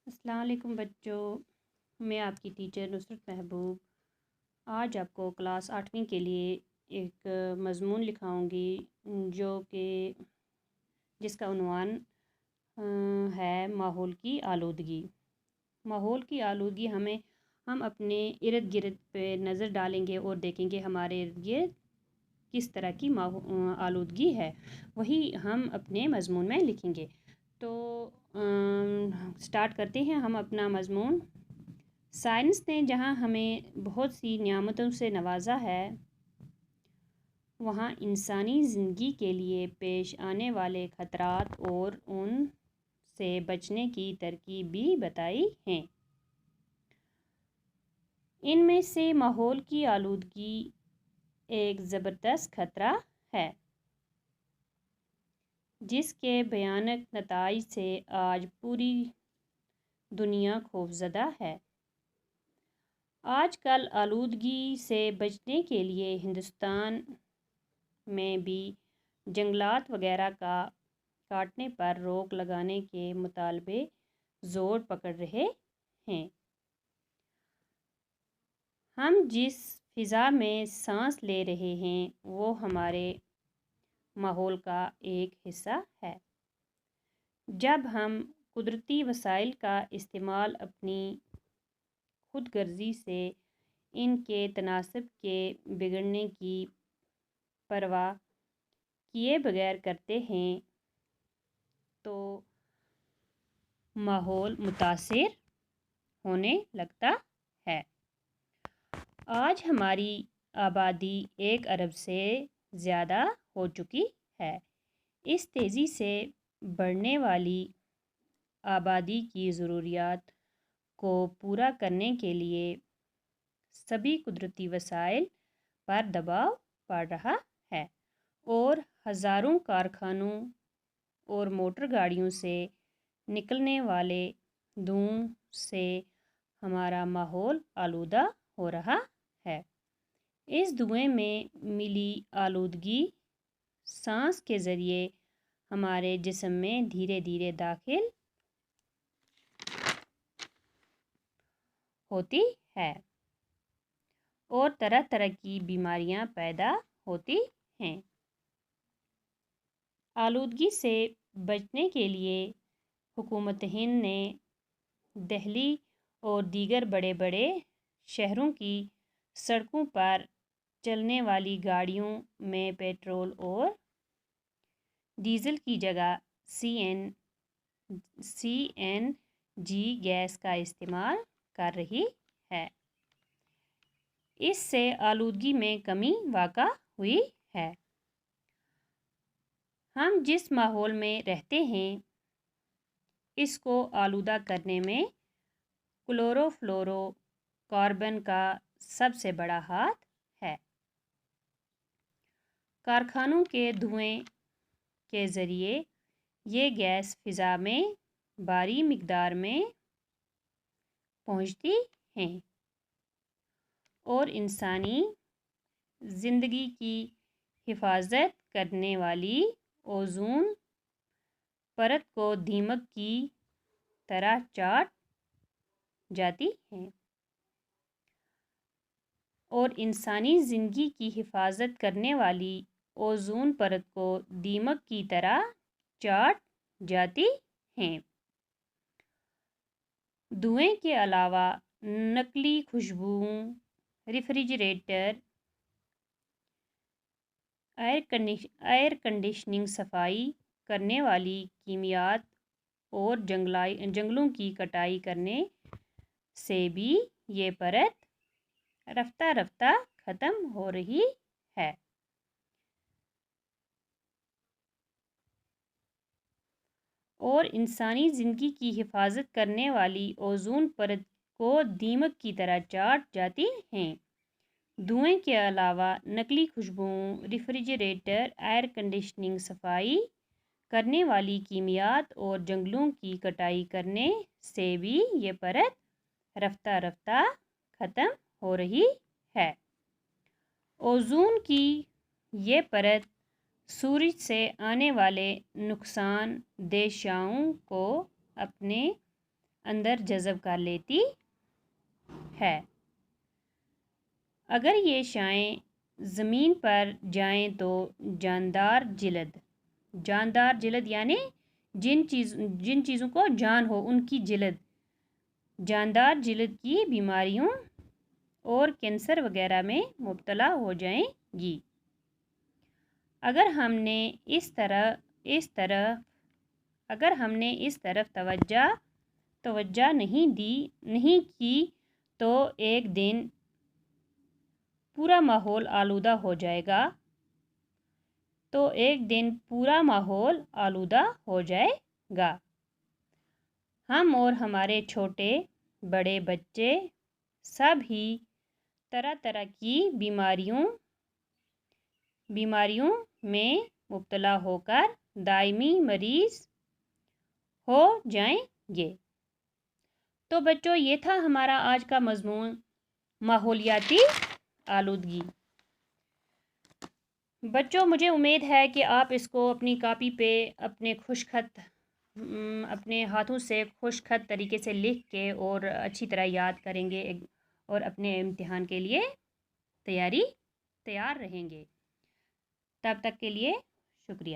السلام علیکم بچوں، میں آپ کی ٹیچر نصرت محبوب آج آپ کو کلاس 8ویں کے لیے ایک مضمون لکھاؤں گی جو کہ جس کا عنوان ہے ماحول کی آلودگی۔ ماحول کی آلودگی ہم اپنے ارد گرد پہ نظر ڈالیں گے اور دیکھیں گے ہمارے ارد گرد کس طرح کی آلودگی ہے، وہی ہم اپنے مضمون میں لکھیں گے۔ تو سٹارٹ کرتے ہیں ہم اپنا مضمون۔ سائنس نے جہاں ہمیں بہت سی نعمتوں سے نوازا ہے، وہاں انسانی زندگی کے لیے پیش آنے والے خطرات اور ان سے بچنے کی ترکیب بھی بتائی ہیں۔ ان میں سے ماحول کی آلودگی ایک زبردست خطرہ ہے، جس کے بھیانک نتائج سے آج پوری دنیا خوفزدہ ہے۔ آج کل آلودگی سے بچنے کے لیے ہندوستان میں بھی جنگلات وغیرہ کا کاٹنے پر روک لگانے کے مطالبے زور پکڑ رہے ہیں۔ ہم جس فضا میں سانس لے رہے ہیں وہ ہمارے ماحول کا ایک حصہ ہے۔ جب ہم قدرتی وسائل کا استعمال اپنی خود غرضی سے ان کے تناسب کے بگڑنے کی پرواہ کیے بغیر کرتے ہیں تو ماحول متاثر ہونے لگتا ہے۔ آج ہماری آبادی 1 ارب سے زیادہ ہو چکی ہے۔ اس تیزی سے بڑھنے والی آبادی کی ضروریات کو پورا کرنے کے لیے سبھی قدرتی وسائل پر دباؤ پڑ رہا ہے اور ہزاروں کارخانوں اور موٹر گاڑیوں سے نکلنے والے دھوئیں سے ہمارا ماحول آلودہ ہو رہا ہے۔ اس دھوئیں میں ملی آلودگی سانس کے ذریعے ہمارے جسم میں دھیرے دھیرے داخل ہوتی ہے اور طرح طرح کی بیماریاں پیدا ہوتی ہیں۔ آلودگی سے بچنے کے لیے حکومت ہند نے دہلی اور دیگر بڑے بڑے شہروں کی سڑکوں پر چلنے والی گاڑیوں میں پیٹرول اور ڈیزل کی جگہ CNG گیس کا استعمال کر رہی ہے۔ اس سے آلودگی میں کمی واقع ہوئی ہے۔ ہم جس ماحول میں رہتے ہیں اس کو آلودہ کرنے میں کلورو فلورو کاربن کا سب سے بڑا ہاتھ ہے۔ کارخانوں کے دھوئیں کے ذریعے یہ گیس فضا میں بھاری مقدار میں پہنچتی ہیں اور انسانی زندگی کی حفاظت کرنے والی اوزون پرت کو دیمک کی طرح چاٹ جاتی ہیں اور انسانی زندگی کی حفاظت کرنے والی اوزون پرت کو دیمک کی طرح چاٹ جاتی ہیں۔ دھوئیں کے علاوہ نقلی خوشبوؤں، ریفریجریٹر، ایئر کنڈیشننگ، صفائی کرنے والی کیمیات اور جنگلوں کی کٹائی کرنے سے بھی یہ پرت رفتہ رفتہ ختم ہو رہی ہے اور انسانی زندگی کی حفاظت کرنے والی اوزون پرت کو دیمک کی طرح چاٹ جاتی ہیں۔ دھوئیں کے علاوہ نقلی خوشبوؤں، ریفریجریٹر، ایئر کنڈیشننگ، صفائی کرنے والی کیمیات اور جنگلوں کی کٹائی کرنے سے بھی یہ پرت رفتہ رفتہ ختم ہو رہی ہے۔ اوزون کی یہ پرت سورج سے آنے والے نقصان دہ شعاعوں کو اپنے اندر جذب کر لیتی ہے۔ اگر یہ شعاعیں زمین پر جائیں تو جاندار جلد یعنی جن چیزوں کو جان ہو ان کی جلد، جاندار جلد کی بیماریوں اور کینسر وغیرہ میں مبتلا ہو جائیں گی۔ اگر ہم نے اس طرف توجہ نہیں کی تو ایک دن پورا ماحول آلودہ ہو جائے گا۔ ہم اور ہمارے چھوٹے بڑے بچے سب ہی طرح طرح کی بیماریوں میں مبتلا ہو کر دائمی مریض ہو جائیں گے۔ تو بچوں، یہ تھا ہمارا آج کا مضمون، ماحولیاتی آلودگی۔ بچوں، مجھے امید ہے کہ آپ اس کو اپنی کاپی پہ اپنے ہاتھوں سے خوش خط طریقے سے لکھ کے اور اچھی طرح یاد کریں گے اور اپنے امتحان کے لیے تیار رہیں گے۔ تب تک کے لیے شکریہ۔